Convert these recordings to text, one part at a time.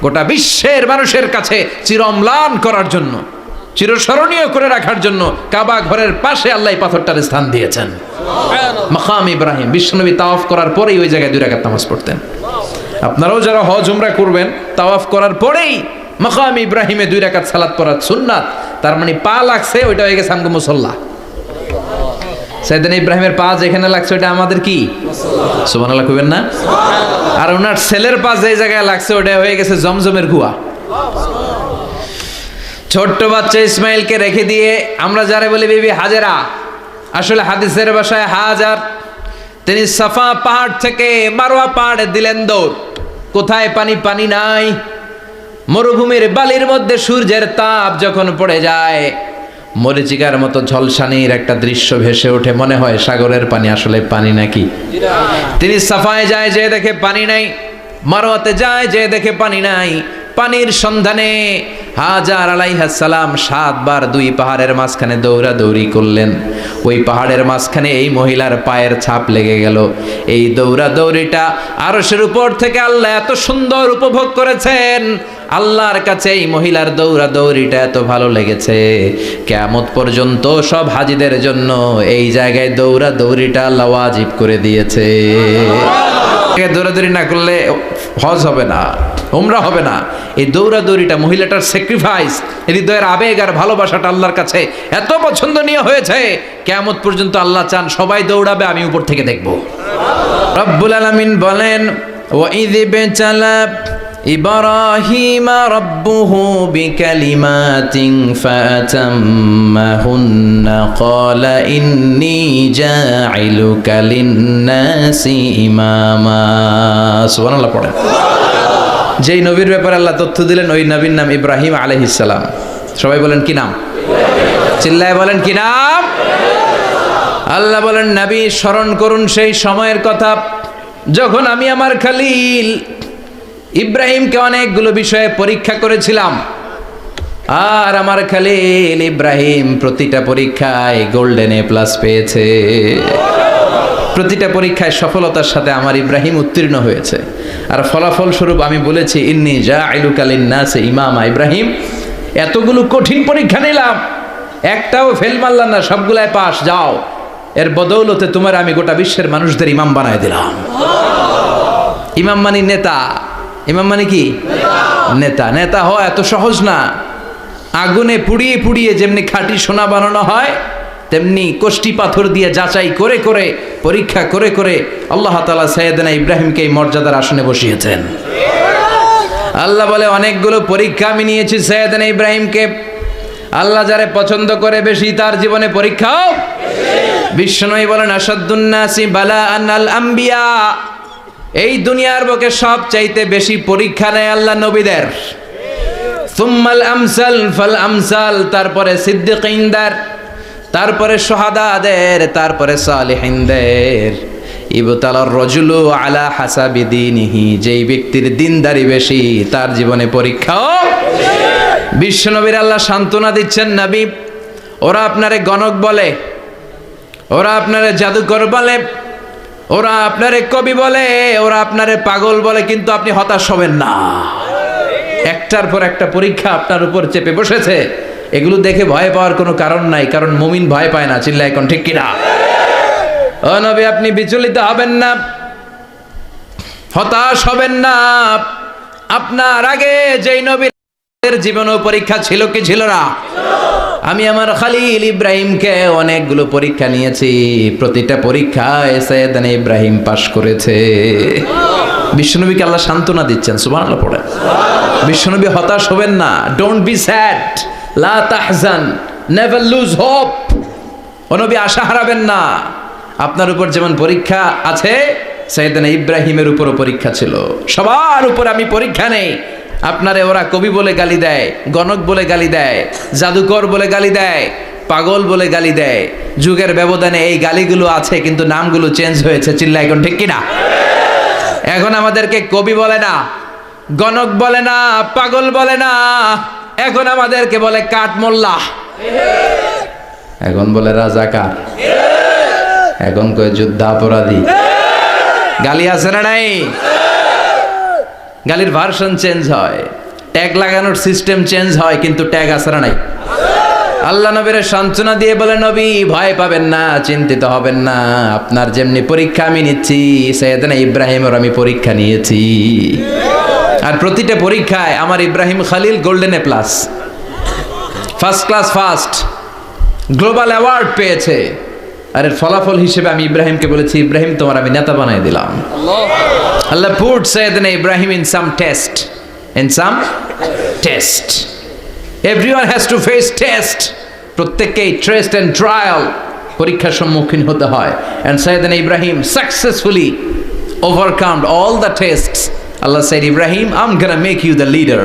গোটা বিশ্বের মানুষের কাছে চিরম্লান করার জন্য, চিরস্মরণীয় করে রাখার জন্য কাবা ঘরের পাশে আল্লাহ পাথরটার স্থান দিয়েছেন। মাকাম ইব্রাহিম, বিশ্বনবী তাওয়াফ করার পরেই ওই জায়গায় 2 রাকাত নামাজ পড়তেন। আপনারাও যারা হজ উমরা করবেন, তাওয়াফ করার পরেই মাকাম ইব্রাহিমে 2 রাকাত সালাত পড়া সুন্নাত। তার মানে পা লাগছে, ওইটা হয়ে গেছে আমগো মুসল্লা। সাইয়েদনা ইব্রাহিমের পা যেখানে লাগছে ওটা আমাদের কি সুবহানাল্লাহ কইবেন না? আর ওনার ছেলের পা যে জায়গায় লাগছে ওটা হয়ে গেছে জমজমের কুয়া। ছোট্ট বাচ্চা ইসমাইলকে রেখে দিয়ে আমরা যারা বলি বিবি হাজেরা, আসলে হাদিসের ভাষায় হাজার, তিনি সাফা পাহাড় থেকে মারওয়া পাহাড়ে দিলেন দৌড়। কোথায় পানি? পানি নাই। মরুভূমির বালির মধ্যে সূর্যের তাপ যখন পড়ে যায়, মরিচিকার মতো ঝলসানির একটা দৃশ্য ভেসে ওঠে, মনে হয় সাগরের পানি, আসলে পানি নাকি। তিনি সাফায় যায়, যে দেখে পানি নাই। মারওয়াতে যায়, যে দেখে পানি নাই। পানির সন্ধানে হাজার আলাইহিস সালাম 7 বার 2 পাহাড়ের মাঝখানে দৌড়াদৌড়ি করলেন। ওই পাহাড়ের মাঝখানে এই মহিলার পায়ের ছাপ লেগে গেল। এই দৌড়াদৌড়িটা আরশের উপর থেকে আল্লাহ এত সুন্দর উপভোগ করেছেন। আল্লাহর কাছে এই মহিলার দৌড়াদৌড়িটা এত ভালো লেগেছে, কিয়ামত পর্যন্ত সব হাজীদের জন্য এই জায়গায় দৌড়াদৌড়িটা আল্লাহ ওয়াজিব করে দিয়েছে। দৌড়াদৌড়ি না করলে হজ হবে না, উমরা হবে না। এই দৌড়াদৌড়িটা, মহিলাটার স্যাক্রিফাইস, হৃদয়ের আবেগ আর ভালোবাসাটা আল্লাহর কাছে এত পছন্দনীয় হয়েছে, কিয়ামত পর্যন্ত আল্লাহ চান সবাই দৌড়াবে, আমি উপর থেকে দেখব। রব্বুল আলামিন বলেন, ওয়াইয ইবতালা ইব্রাহিমা রাব্বুহু বিকালিমাতিন ফাতাম্মাহুন্না ক্বালা ইন্নী জাইলুকা লিন-নাসি ইমামা। সুবহানাল্লাহ পড়েন। যেই নবীর ব্যাপারে আল্লাহ তথ্য দিলেন, ওই নবীর নাম ইব্রাহিম আলাইহিস সালাম। সবাই বলেন কি নাম? চিল্লায় বলেন কি নাম? আল্লাহ বলেন, নবী স্মরণ করুন সেই সময়ের কথা যখন আমি আমার খলিল ইব্রাহিমকে অনেকগুলো বিষয়ে পরীক্ষা করেছিলাম। আর আমার খলিল ইব্রাহিম প্রতিটা পরীক্ষায় গোল্ডেন এ প্লাস পেয়েছে। প্রতিটা পরীক্ষায় সফলতার সাথে আমার ইব্রাহিম উত্তীর্ণ হয়েছে। আর ফলাফল স্বরূপ আমি বলেছি, ইন্নী জাইলুকা লিন-নাসি ইমামা। ইব্রাহিম, এতগুলো কঠিন পরীক্ষা নিলাম, একটাও ফেল মারলাম না, সবগুলাই পাস। যাও, এর বদৌলতে তোমার আমি গোটা বিশ্বের মানুষদের ইমাম বানায় দিলাম। ইমাম মানে নেতা। ইমাম মানে কি? নেতা। নেতা হওয়া এত সহজ না। আগুনে পুড়িয়ে পুড়িয়ে যেমনি খাঁটি সোনা বানানো হয়, তেমনি কষ্টি পাথর দিয়ে যাচাই করে করে, পরীক্ষা করে করে আল্লাহ তাআলা সাইয়েদনা ইব্রাহিমকে এই মর্যাদার আসনে বসিয়েছেন। আল্লাহ বলে, অনেকগুলো পরীক্ষা আমি নিয়েছি সাইয়েদনা ইব্রাহিমকে। আল্লাহ যারে পছন্দ করে বেশি, তার জীবনে পরীক্ষাও বিশ্বনবী বলেন, আসাদ্দুন নাসি বালাআন আল আম্বিয়া। এই দুনিয়ার বুকে সব চাইতে বেশি পরীক্ষা নেয় আল্লাহ নবীদের। সুম্মাল আমসাল ফাল আমসাল, তারপরে সিদ্দিকিনদের, তারপরে শুহাদাদের, তারপরে সালিহিনদের। ইবতালার রাজুলু আলা হাসাবি দীনিহি, যেই ব্যক্তির দিনদারি বেশি, তার জীবনে পরীক্ষাও। বিশ্বনবীর আল্লাহ সান্ত্বনা দিচ্ছেন, নবী, ওরা আপনারে গণক বলে, ওরা আপনারে জাদুকর বলে, ওরা আপনারে কবি বলে, ওরা আপনারে পাগল বলে, কিন্তু আপনি হতাশ হবেন না। একটার পর একটা পরীক্ষা আপনার উপর চেপে বসেছে। এগুলো দেখে ভয় পাওয়ার কোনো কারণ নাই, কারণ মুমিন ভয় পায় না। চিল্লায় এখন ঠিক কিনা? ও নবী, আপনি বিচলিত হবেন না, হতাশ হবেন না। আপনার আগে যেই নবীর জীবনেও পরীক্ষা ছিল কি ছিল না? আমি আমার খলিল ইব্রাহিমকে অনেকগুলো পরীক্ষা নিয়েছি, প্রতিটা পরীক্ষায় সাইয়েদনা ইব্রাহিম পাশ করেছে। বিশ্বনবীকে আল্লাহ সান্ত্বনা দিচ্ছেন। সুবহানাল্লাহ পড়েন। বিশ্বনবী হতাশ হবেন না। ডোন্ট বি স্যাড, লা তাহজান, নেভার লুজ হোপ। ও নবী, আশা হারাবেন না। আপনার উপর যেমন পরীক্ষা আছে, সাইয়েদনা ইব্রাহিমের উপরও পরীক্ষা ছিল। সবার উপর আমি পরীক্ষা নেই। আপনারে ওরা কবি বলে গালি দেয়, গণক বলে গালি দেয়, জাদুকর বলে গালি দেয়, পাগল বলে গালি দেয়। যুগের ব্যবধানে এই গালিগুলো আছে, কিন্তু নামগুলো চেঞ্জ হয়েছে। চিল্লা এখন ঠিক কিনা? এখন আমাদেরকে কবি বলে না, গণক বলে না, পাগল বলে না, এখন আমাদেরকে বলে কাঠমোল্লা, এখন বলে রাজাকার, এখন কয় যুদ্ধাপরাধী। গালি আছে না নাই? গালির ভার্সন চেঞ্জ হয়, ট্যাগ লাগানোর সিস্টেম চেঞ্জ হয়, কিন্তু ট্যাগ আসরা নাই। আল্লাহ নবীর সান্ত্বনা দিয়ে বলে, নবী ভয় পাবেন না, চিন্তিত হবেন না, আপনার যেমনি পরীক্ষা আমি নিচ্ছি, সাইয়েদনা ইব্রাহিমের আমি পরীক্ষা নিয়েছি। আর প্রতিটা পরীক্ষায় আমার Ibrahim Khalil golden A plus, first class first, global award পেয়েছে। আর এর ফলাফল হিসেবে আমি ইব্রাহিমকে বলেছি, ইব্রাহিম তোমার আমি নেতা বানাই দিলাম। আল্লাহ পুট সাইয়েদনা Ibrahim in some test, in some test. Everyone has to face test. প্রত্যেককেই টেস্ট এন্ড ট্রায়াল, পরীক্ষার সম্মুখীন হতে হয়। এন্ড সাইয়েদনা Ibrahim successfully overcome all the tests. আল্লাহ said, Ibrahim I am gonna make you the leader.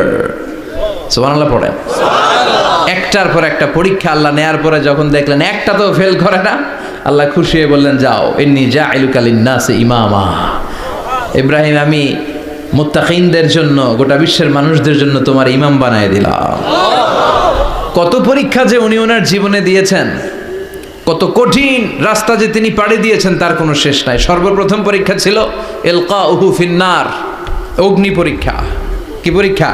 সুবহানাল্লাহ পড়েন। একটার পর একটা পরীক্ষা আল্লাহ নেয়ার পরে যখন দেখলেন একটা তো ফেল করে না, আল্লাহ খুশি হয়ে বললেন, যাও, ইন্নী জাইলুকা লিন-নাসি ইমামা। ইব্রাহিম আমি মুত্তাকিনদের জন্য, গোটা বিশ্বের মানুষদের জন্য তোমার ইমাম বানায় দিলাম। কত পরীক্ষা যে উনি ওনার জীবনে দিয়েছেন, কত কঠিন রাস্তা যে তিনি পাড়ি দিয়েছেন তার কোনো শেষ নাই। সর্বপ্রথম পরীক্ষা ছিল ইলকাউহু ফিন্নার, অগ্নি পরীক্ষা। কি পরীক্ষা?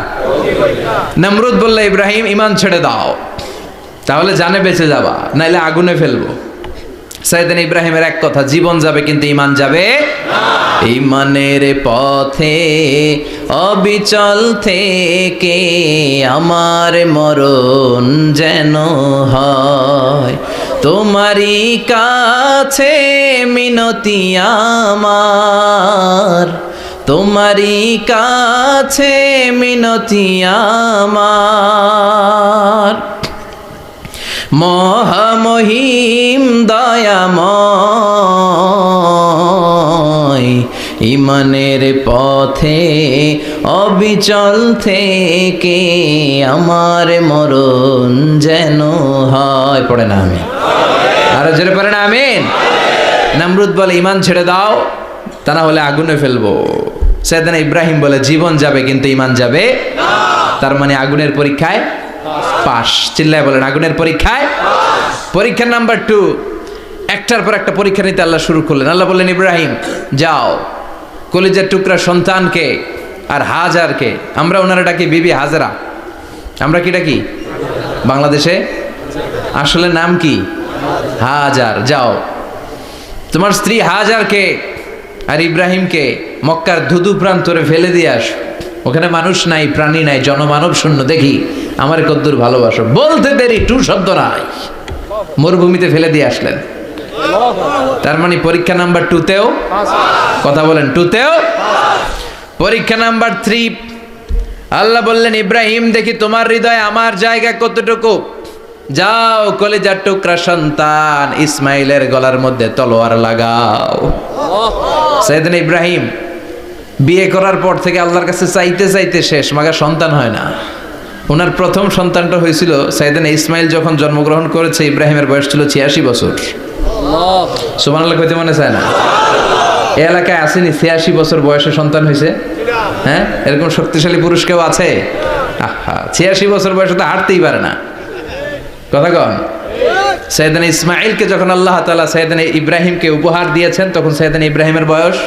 নমরুদ বলল, ইব্রাহিম ঈমান ছেড়ে দাও, তাহলে জানে বেঁচে যাবা, নাইলে আগুনে ফেলবো। সাইয়েদনা ইব্রাহিমের এক কথা, জীবন যাবে কিন্তু ঈমান যাবে না। ঈমানের পথে অবিচল থেকে আমার মরণ যেন হয়, তোমারই কাছে মিনতি আমার, তোমারই কাছে মিনতি আমার। মহামহিম দয়াময়, ঈমানের পথে অবিচল থেকে আমার মরণ যেন হয়। পড়ে না আমি আরো জোরে পড়ে না আমিন। নমরুদ বলে, ঈমান ছেড়ে দাও, তা না হলে আগুনে ফেলবো। সাইয়েদনা ইব্রাহিম বলে, জীবন যাবে কিন্তু ঈমান যাবে না। তার মানে আগুনের পরীক্ষায় পাস। চিল্লায় বলেন, আগুনের পরীক্ষায় পরীক্ষা নাম্বার 2। একটার পর একটা পরীক্ষা নিতে আল্লাহ শুরু করলেন। আল্লাহ বললেন, ইব্রাহিম যাও, কলিজার টুকরা সন্তানকে আর হাজারকে, আমরা ওনারা ডাকি বিবি হাজরা, আমরা কি ডাকি বাংলাদেশে, আসলে নাম কি হাজার, যাও তোমার স্ত্রী হাজারকে আর ইব্রাহিমকে মক্কার ধুধু প্রান্তরে ফেলে দিয়ে আস। ওখানে মানুষ নাই, প্রাণী নাই, জনমানব শূন্য, দেখি আমার কদ্দুর ভালোবাসো। বলতে দেরি, টু শব্দ নাই, মরুভূমিতে ফেলে দিয়ে আসলেন। তার মানে পরীক্ষা নাম্বার 2তেও, কথা বলেন, 2তেও। পরীক্ষা নাম্বার 3, আল্লাহ বললেন, ইব্রাহিম দেখি তোমার হৃদয়ে আমার জায়গা কতটুকু, যাও কলিজার টুকরা সন্তান ইসমাইলের গলার মধ্যে তলোয়ার লাগাও। সাইয়েদনা ইব্রাহিম বিয়ে করার পর থেকে আল্লাহর কাছে চাইতে চাইতে শেষ, মাগার সন্তান হয় না। ওনার প্রথম সন্তানটা হয়েছিল সাইয়েদনা ইসমাইল যখন জন্মগ্রহণ করেছে, ইব্রাহিমের বয়স ছিল 86 বছর। সুবহানাল্লাহ কইতে মনে চায় না? এই এলাকায় আসেনি 86 বছর বয়সে সন্তান হয়েছে? হ্যাঁ, এরকম শক্তিশালী পুরুষ কেউ আছে? আহা, 86 বছর বয়সে তো হাঁটতেই পারে না। কথা কন। সাইয়েদনা ইসমাইলকে যখন আল্লাহ তাআলা সাইয়েদনা ইব্রাহিমকে উপহার দিয়েছেন, তখন সাইয়েদনা ইব্রাহিমের বয়স,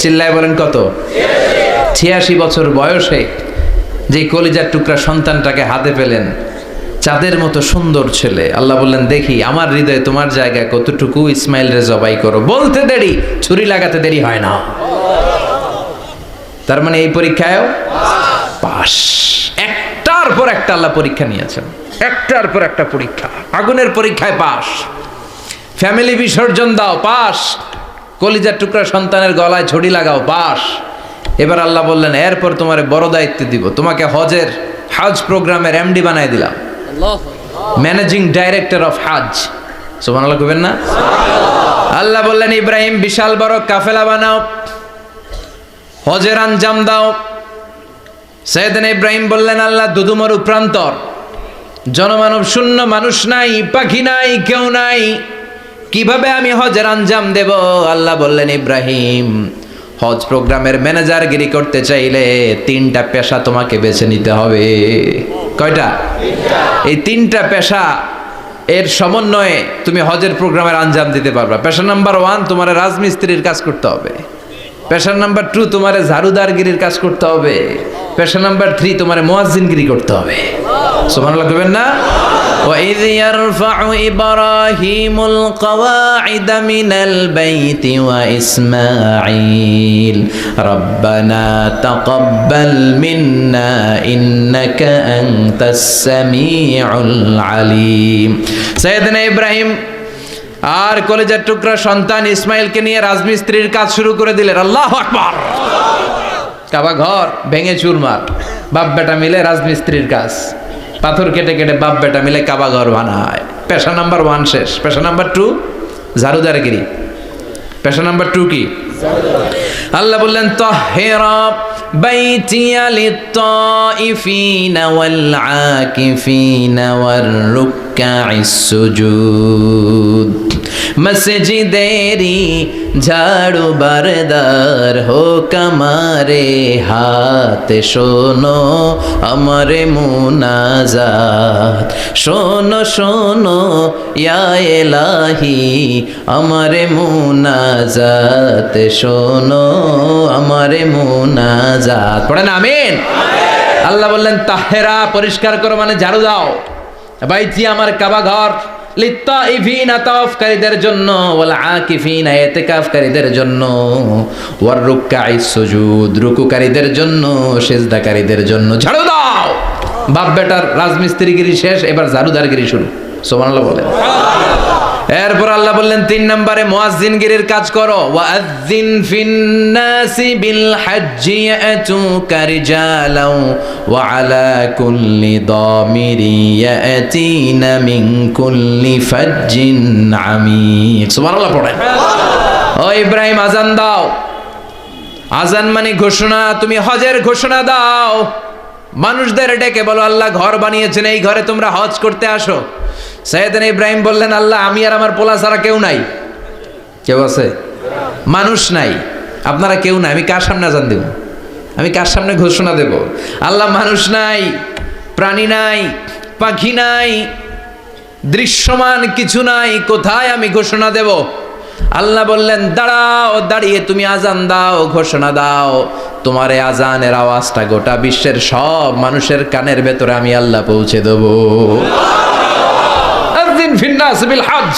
চিল্লায় বলেন কত? 86 বছর বয়সে যে কলিজার টুকরা সন্তানটাকে হাতে পেলেন, চাঁদের মতো সুন্দর ছেলে। আল্লাহ বললেন, দেখি আমার হৃদয়ে তোমার জায়গায় কতটুকু, ইসমাইল রে জবাই করো। বলতে দেরি, ছুরি লাগাতে দেরি হয় না। তার মানে এই পরীক্ষায়ও পাস। একটার পর একটা আল্লাহ পরীক্ষা নিয়েছেন, একটার পর একটা পরীক্ষা। আগুনের পরীক্ষায় পাস, ফ্যামিলি বিসর্জন দাও, পাস। কলিজার টুকরা সন্তানের গলায় ছড়ি লাগাও, পাস। এবার আল্লাহ বললেন, এরপর তোমার বড় দায়িত্ব দিব, তোমাকে হজ প্রোগ্রামের এমডি বানাই দিলাম, ম্যানেজিং ডাইরেক্টর অফ হজ। সুবহানাল্লাহ কইবেন না? আল্লাহ বললেন, ইব্রাহিম বিশাল বড় কাফেলা বানাও, হজের আঞ্জাম দাও। সাইয়েদনা ইব্রাহিম বললেন, আল্লাহ দুদুমরু প্রান্তর, জনমানব শূন্য, মানুষ নাই, পাখি নাই, কেউ নাই, কিভাবে আমি হজের আঞ্জাম দেব? আল্লাহ বললেন, ইব্রাহিম হজ প্রোগ্রামের ম্যানেজারগিরি করতে চাইলে 3টা পেশা তোমাকে বেছে নিতে হবে। কয়টা? এই 3টা পেশা এর সমন্বয়ে তুমি হজের প্রোগ্রামের আঞ্জাম দিতে পারবা। পেশা নাম্বার 1, তোমার রাজমিস্ত্রির কাজ করতে হবে। পেশা নাম্বার 2 তোমারে ঝাড়ুদারগিরির কাজ করতে হবে। পেশা নাম্বার 3 তোমারে মুয়াজ্জিনগিরি করতে হবে। সুবহানাল্লাহ কইবেন না? وَإِذْ يَرْفَعُ إِبْرَاهِيمُ الْقَوَاعِدَ مِنَ الْبَيْتِ وَإِسْمَاعِيلُ رَبَّنَا تَقَبَّلْ مِنَّا إِنَّكَ أَنْتَ السَّمِيعُ الْعَلِيمُ। সাইয়েদনা ইব্রাহিম আর কলেজের টুকরা সন্তান ইসমাইলকে নিয়ে রাজমিস্ত্রির কাজ শুরু করে দিলেন। আল্লাহু আকবার। কাবা ঘর ভেঙে চুরমার, বাপ বেটা মিলে রাজমিস্ত্রির কাজ, পাথর কেটে কেটে বাপ বেটা মিলে কাবা ঘর বানায়। পেশা নাম্বার 1 শেষ। পেশা নাম্বার 2 ঝাড়ুদারগিরি। পেশা নাম্বার 2 কি? আল্লাহ বললেন তাহহিরা বাইতিয়া লিত-তাইফিনা ওয়াল আকিফিনা ওয়ার রুকআইস সুজুদ। মসজিদেরি ঝাড়ু বারদার হোক আমারে হাত, শোনো আমারে মুনাজাত, শোনো শোনো ইয়া ইলাহি আমারে মুনাজাত, শোনো আমারে মুনাজাত। পড়েন আমিন। আল্লাহ বললেন তাহেরা পরিষ্কার করো মানে ঝাড়ু দাও। বাইতি আমার কাবা ঘর, লিত্তাইফিনা তাওয়াফকারীদের জন্য, ওয়াল আকিফিনা ইতিকাফকারীদের জন্য, ওয়ার রুকআইস সুজুদ রুকুকারীদের জন্য, সিজদাকারীদের জন্য। ঝাড়ু দাও। বাপ বেটার রাজমিস্ত্রিগিরি শেষ, এবার ঝাড়ুদারগিরি শুরু। সুবহানাল্লাহ বলেন। এরপর আল্লাহ বললেন 3 নম্বরে মুয়াজ্জিনগিরির কাজ করো। ওয়াজ্জিন ফিন্নাসি বিল হজ্জি ইয়াতুকা রিজালাও ওয়া আলা কুল্লি দামিরি ইয়াতিনা মিন কুল্লি ফাজ্জিন আমিক। সুবহানাল্লাহ পড়েন। ও ইব্রাহিম আজান দাও। আজান মানে ঘোষণা, তুমি হজের ঘোষণা দাও। মানুষদের ডেকে বলো আল্লাহ ঘর বানিয়েছেন, এই ঘরে তোমরা হজ করতে আসো। সাইয়েদনা ইব্রাহিম বললেন আল্লাহ আমি আর আমার পোলা ছাড়া কেউ নাই। কেউ আছে? মানুষ নাই, আপনারা কেউ নাই, আমি কার সামনে আজান দেব? আমি কার সামনে ঘোষণা দেব? আল্লাহ মানুষ নাই, প্রাণী নাই, পাখি নাই, দৃশ্যমান কিছু নাই, কোথায় আমি ঘোষণা দেব? আল্লাহ বললেন দাঁড়াও, দাঁড়িয়ে তুমি আজান দাও, ঘোষণা দাও। তোমার এই আজানের আওয়াজটা গোটা বিশ্বের সব মানুষের কানের ভেতরে আমি আল্লাহ পৌঁছে দেব। ফিন্নাস বিল হজ,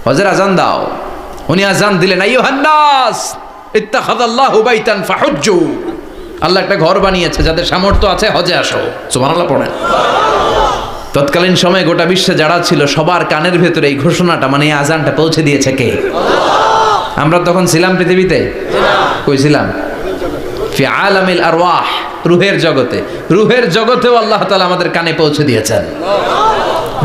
হজের আজান দাও। উনি আজান দিলেন আইয়ুহান নাস ইত্তাখাযাল্লাহু বাইতান ফাহুজ্জু। আল্লাহ একটা ঘর বানিয়েছে, যাদের সামর্থ্য আছে হজে আসো। সুবহানাল্লাহ পড়েন। তৎকালীন সময়ে গোটা বিশ্বে যারা ছিল সবার কানের ভেতরে এই ঘোষণাটা মানে এই আজানটা পৌঁছে দিয়েছে কে? আমরা তখন ছিলাম পৃথিবীতে? কই ছিলাম? ফি আলামিল আরওয়াহ, রূহের জগতে। রূহের জগতেও আল্লাহ তাআলা আমাদের কানে পৌঁছে দিয়েছেন।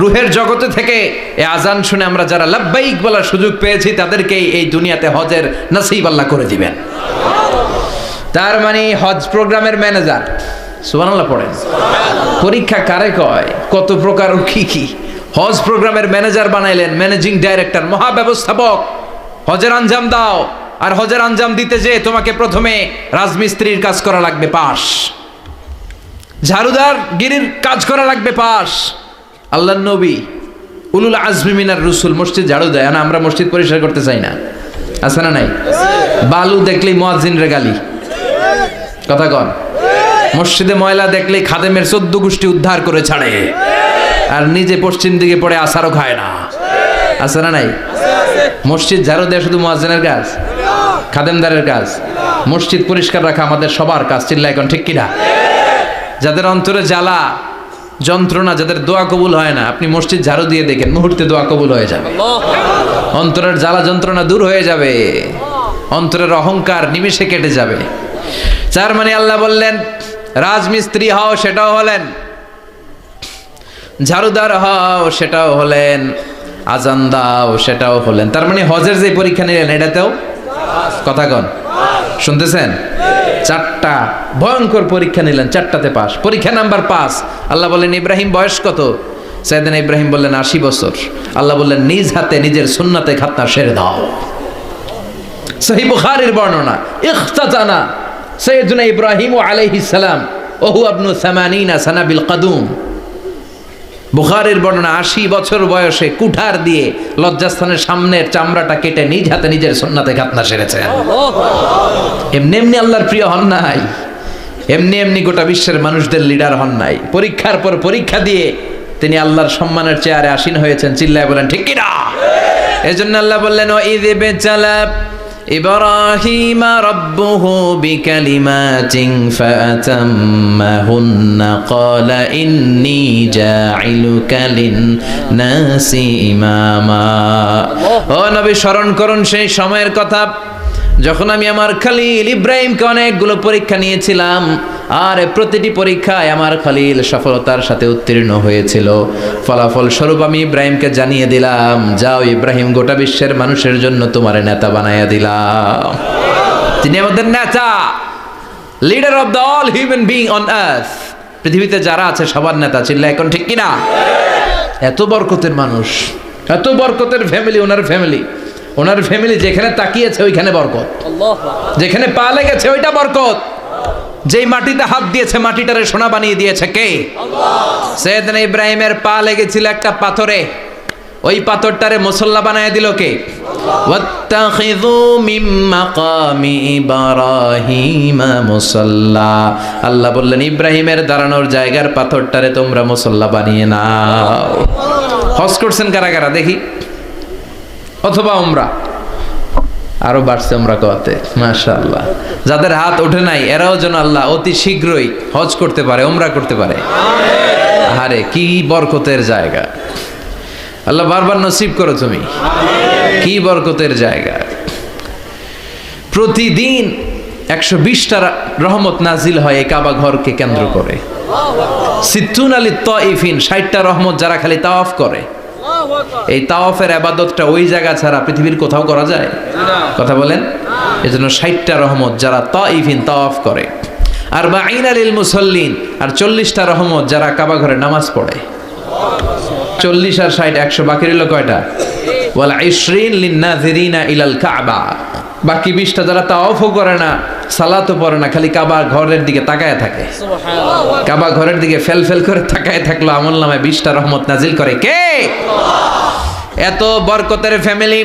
রূহের জগতে থেকে এই আজান শুনে আমরা যারা লাব্বাইক বলার সুযোগ পেয়েছি তাদেরকে এই দুনিয়াতে হজের নসিব আল্লাহ করে দিবেন। তার মানে হজ প্রোগ্রামের ম্যানেজার। সুবহানাল্লাহ পড়েন। পরীক্ষা কারে কয়? কত প্রকার কি কি। হজ প্রোগ্রামের ম্যানেজার বানাইলেন, ম্যানেজিং ডাইরেক্টর, মহাব্যবস্থাপক। হজের আঞ্জাম দাও, আর হজের আঞ্জাম দিতে যে তোমাকে প্রথমে রাজমিস্ত্রির কাজ করা লাগবে পাস, ঝাড়ুদার গিরির কাজ করা লাগবে পাস। আল্লাহর নবী উলুল আজমি মিনার রসুল মসজিদ ঝাড়ু দেয় না, আমরা মসজিদ পরিষ্কার করতে চাই না, আছে না নাই? বালু দেখলেই মুয়াজ্জিনের গালি, কথা কন। মসজিদে ময়লা দেখলেই খাদেমের 14 গোষ্ঠী উদ্ধার করে ছাড়ে, আর নিজে পশ্চিম দিকে পড়ে আসারও খায় না, আছে না নাই? মসজিদ ঝাড়ু দেয় শুধু মুয়াজ্জিনের কাজ, খাদেমদারের কাজ? মসজিদ পরিষ্কার রাখা আমাদের সবার কাজ। চিল্লা এখন ঠিক কিনা? যাদের অন্তরে জ্বালা যন্ত্রণা, যাদের দোয়া কবুল হয় না, আপনি মসজিদ ঝাড়ু দিয়ে দেখেন মুহূর্তে দোয়া কবুল হয়ে যাবে। অন্তরের জ্বালা যন্ত্রণা দূর হয়ে যাবে, অন্তরের অহংকার নিমেষে কেটে যাবে। তার মানে আল্লাহ বললেন রাজমিস্ত্রি হও, সেটাও হলেন, ঝাড়ুদার হও, সেটাও হলেন, আজান দাও, সেটাও হলেন। তার মানে হজের যে পরীক্ষা নিলেন এটাতেও কথা কন, শুনতেছেন? 4টা ভয়ঙ্কর পরীক্ষা নিলেন, 4টাতে পাস। পরীক্ষা নাম্বার 5। আল্লাহ বললেন ইব্রাহিম বয়স কত? সাইয়েদনা ইব্রাহিম বললেন 80 বছর। আল্লাহ বললেন নিজ হাতে নিজের সুন্নাতে খাতনা সেরে দাও। সহিহ বুখারীর বর্ণনা, ইখতাতানা সাইয়েদনা ইব্রাহিম আলাইহিস সালাম ওহু ইবনু 80 সানা বিল কদুম। বুখারীর বর্ণনা ৮০ বছর বয়সে কুঠার দিয়ে লজ্জাস্থানের সামনের চামড়াটা কেটে নিজ হাতে নিজের সুন্নাতে খাতনা সেরেছেন। এমনি এমনি আল্লাহর প্রিয় হন নাই, এমনি এমনি গোটা বিশ্বের মানুষদের লিডার হন নাই। পরীক্ষার পর পরীক্ষা দিয়ে তিনি আল্লাহর সম্মানের চেয়ারে আসীন হয়েছেন। চিল্লায় বলেন ঠিক কিনা? এজন্য আল্লাহ বললেন ওয়াইয ইবতালা ইব্রাহিমা রাব্বুহু বিকালিমাতিন ফাআতাম্মাহুন্না ক্বালা ইন্নী জাঈলুকা লিন-নাসি ইমামা। ও নবী, স্মরণ করুন সেই সময়ের কথা যখন আমি আমার খলিল ইব্রাহিমকে অনেকগুলো পরীক্ষা নিয়েছিলাম, আর প্রতিটি পরীক্ষায় আমার খলিল সফলতার সাথে উত্তীর্ণ হয়েছিল। ফলাফল স্বরূপ আমি ইব্রাহিমকে জানিয়ে দিলাম, যাও ইব্রাহিম, গোটা বিশ্বের মানুষের জন্য তোমার নেতা বানাইয়া দিলাম। তিনি আমাদের নেতা, leader of the all human being on earth. পৃথিবীতে যারা আছে সবার নেতা। চিল্লা এখন ঠিক কিনা? এত বরকতের মানুষ, এত বরকতের ফ্যামিলি, ওনার ফ্যামিলি যেখানে তাকিয়েছে ওইখানে বরকত, যেখানে পা লেগেছে ওইটা বরকত। যেই মাটিতে হাত দিয়েছে মাটিটারে সোনা বানিয়ে দিয়েছে কে? সৈয়দনা ইব্রাহিমের পা লেগেছিল একটা পাথরে, ওই পাথরটারে মুসল্লা বানিয়ে দিল কে? ওয়াত্তাখিযু মিন মাকামি ইব্রাহিমা মুসাল্লা। আল্লাহ বললেন ইব্রাহিমের দাঁড়ানোর জায়গার পাথরটারে তোমরা মুসল্লা বানিয়ে নাও। হজ করছেন কারা কারা দেখি? অথবা উমরা? আরো বাড়ছে উমরা করতে, মাশাআল্লাহ। যাদের হাত ওঠে নাই এরাও যেন আল্লাহ অতি শীঘ্রই হজ করতে পারে, উমরা করতে পারে। আরে কি বরকতের জায়গা! আল্লাহ বারবার নসিব করো তুমি। কি বরকতের জায়গা! প্রতিদিন 120টা রহমত নাজিল হয় এই কাবা ঘরকে কেন্দ্র করে। সিত্তুন আলী তাইফিন, 60টা রহমত যারা খালি তাওয়াফ করে। এই তাওয়াফের ইবাদতটা ওই জায়গা ছাড়া পৃথিবীর কোথাও করা যায়? কথা বলেন। এজন্য 60টা রহমত যারা তাইফিন তাওয়াফ করে, আর 40 লিল মুসাল্লিন, আর 40টা রহমত যারা কাবা ঘরে নামাজ পড়ে। 40 আর 60 100, বাকি রইল কয়টা? ওয়াল 20 লিন নাযিরিনা ইলাল কাবা। বাকি 20টা যারা তাওয়াফও করে না, সালাতও পড়ে না, খালি কাবা ঘরের দিকে তাকায় থাকে। কাবা ঘরের দিকে ফেল ফেল করে তাকায় থাকলো, আমলনামায় 20টা রহমত নাজিল করে কে? এত বরকতের ফ্যামিলি।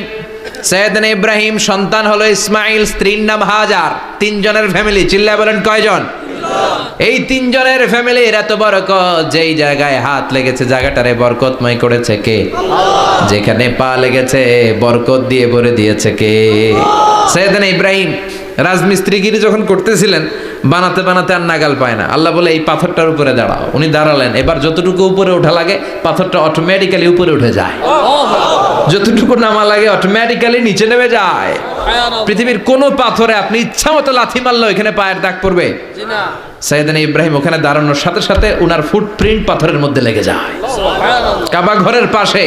সৈয়দনা ইব্রাহিম সন্তান হলো ইসমাইল, স্ত্রীর নাম হাজার। 3 জনের ফ্যামিলি। চিল্লায় বলেন কয়জন? এই 3 জনের ফ্যামিলির এত বরকত, যেই জায়গায় হাত লেগেছে জায়গাটারে বরকতময় করেছে কে? যেখানে পা লেগেছে বরকত দিয়ে ভরে দিয়েছে কে? সৈয়দনা ইব্রাহিম রাজমিস্ত্রিগিরি যখন করতেছিলেন, বানাতে বানাতে আর নাগাল পায় না। আল্লাহ বলে এই পাথরটার উপরে দাঁড়াও। উনি দাঁড়ালেন, এবার যতটুকু উপরে ওঠা লাগে পাথরটা অটোমেটিক্যালি উপরে উঠে যায়, যতটুকু নামা লাগে অটোমেটিক্যালি নিচে নেমে যায়। পৃথিবীর কোন পাথরে আপনি ইচ্ছা মতো লাথি মারলে এখানে পায়ের দাগ পড়বে? সৈয়দনা ইব্রাহিম ওখানে দাঁড়ানোর সাথে সাথে উনার ফুটপ্রিন্ট পাথরের মধ্যে লেগে যায়। কাবা ঘরের পাশে